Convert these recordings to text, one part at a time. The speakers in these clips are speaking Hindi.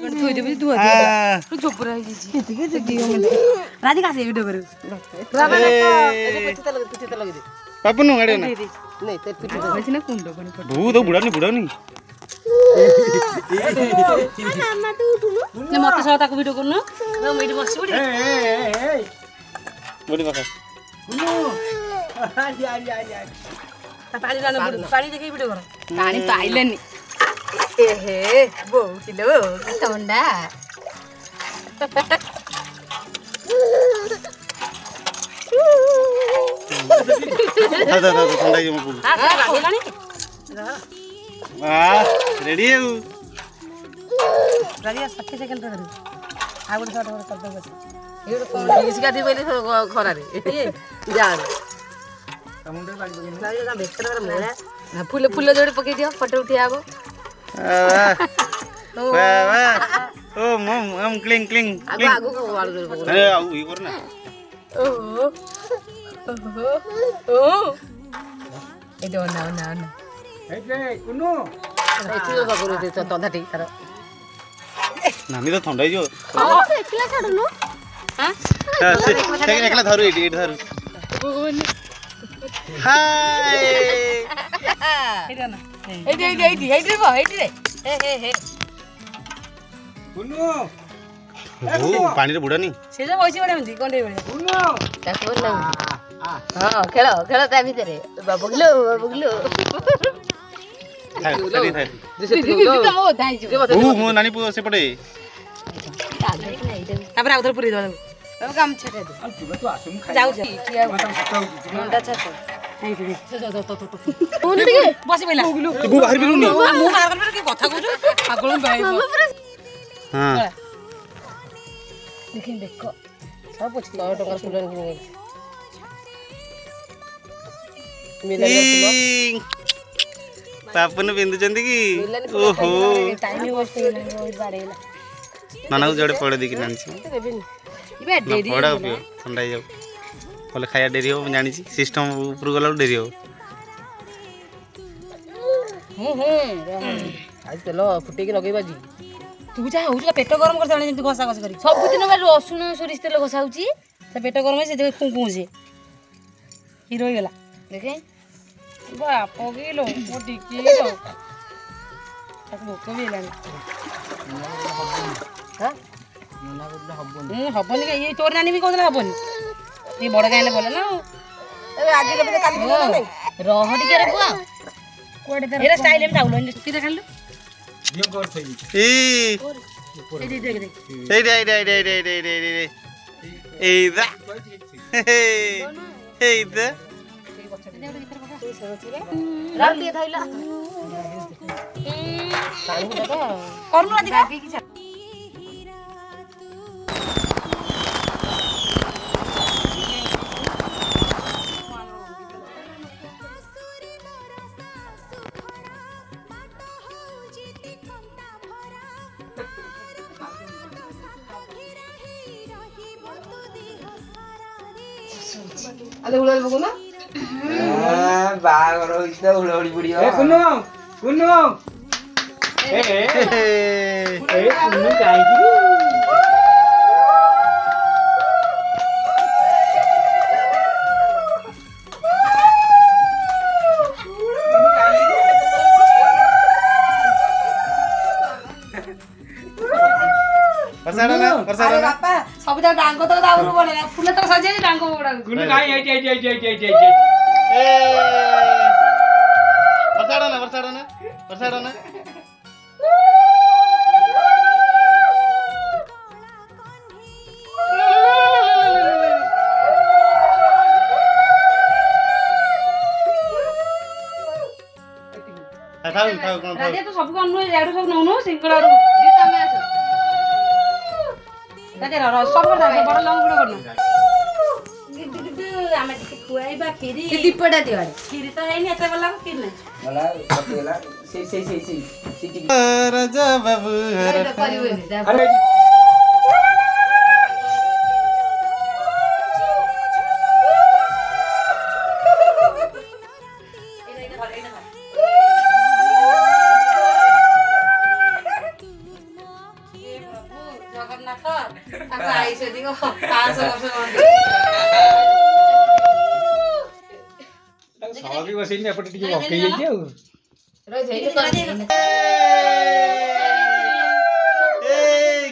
थोई देबे धुआ दे तू चुप रह जी के दियो मन राजी का से वीडियो कर रामा ना पिछता लगे दे पापन नु गाड़ी ना नहीं ते पिछता लगे ना कुंडो बनी भू तो बुढ़ा नहीं मामा तू उठुनु ने मते सह ताको वीडियो करनु न मेडी बक्स बडी बड़ी बाका कुनु पानी लाने पानी देखै वीडियो कर पानी पाइलेनी एहे बो किलो ठंडा ठंडा ये मको हां रेडी है राजिया 60 सेकंड रे आ गुड शॉट कर दो बस ये कोन इसका दी बोली खरा रे जान समुद्र पानी बगिन राजिया का बेकर मेरा ना फूल फूल जोड़ी पके दियो फोटो उठिया आबो वाह ओ मम क्लिंग क्लिंग आगो को वाल जोड़ी पकड़ अरे आउ ये कर ना ओ ए दो ना ए कुनु एथियो पकड़ दे तो तंदा ठीक कर नानी तो ठंडा जो हां एकला छाडनु हां से एकला धरु एटी धरु हाय एटा ना एटी रे हे कुनु पानी रे बुढ़ा नहीं से जो बइसी बडे मंदी कोंडे बडे कुनु ताको ना हां खेलो ता भीतर बगलो थारी जैसे तो ओ दाई जो मो नानी पु से पड़े तापर आउथर पुरी दो अब काम छटे दे तो आसुम खाइ जाऊ मुंडा छटे ओने टिके बसी पहिला तू बाहर बिलु नी मु मार कर के कथा कहू पागल भाई हां देखिन देखो सब पूछ 100 टका फुलन किन मिलन फुल पापन बिंदु चंदी की ओहो टाइम वेस्ट होइला बहुत बाड़ेला नाना को जोड़े पड़े दी कि नानी इबे डेरी पड़ा पियो ठंडा जाऊ बोले खाया डेरी हो जानी सिस्टम ऊपर गला डेरी हो आज चलो फुटे के लगेबा जी तू जा होउला पेट गरम कर जाने जेंति घसा घसा करी सब दिन में रसुन सोरिस तेल घसाउची से पेट गरम से देख कुंकु से हीरो गेला देखे बाप गेलो मोटी किलो ताको भोक भी लानी हां मना करले हबनी हबनी के ये तोर नानी भी कोदला हबनी ये बड़ गायले बोले ना ए आज के भी काली बोला नहीं रह टिके रे बुआ कोडे तर एरा स्टाइल में जाउलो सीधा खालु यो कर थई ए देख देख ए दा ए दा राल लिए थैला पानी देखो करनु दिखा की अरे उड़ाल बगो ना बागर होइता उड़ाउडी बुढियो ए कुनु ए कुनु काई की परसाडा अरे बापा सब जा डांग तो दाउरु बोले फुल तो सजे डांग बोडा कुनु काई आई ए परसाडा ना थाउ कोन राजे तो सब को याडू सब नउनो सिंगड़ारू दीता में आछो राजे सब कर दे बड़ लंग गुडो करना आमे टिके खुआइबा खीरी के दीपडा दिवारी खीरी तो है नहीं एते वाला की नहीं मला पतेला सिटी राजा बाबू अरे परिवनी अरे ଜଗନ୍ନାଥ ତାକୁ ଆଇସ ଦିଅ 500 ବର୍ଷ ସହଜେ ବସେଇନି ଏପଟେ ଟିକେ ପକେଇ ଯାଇଛି ଆଉ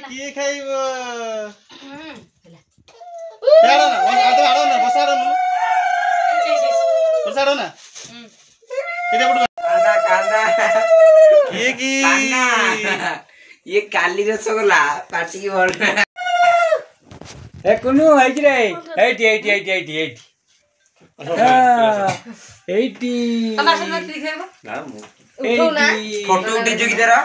କିଏ ଖାଇବ ये काली रसगोल्ला पार्टी की बोल ए कुनु आइज रे 80 तमाशा मत दिखेबो फोटो उठे जो की तेरा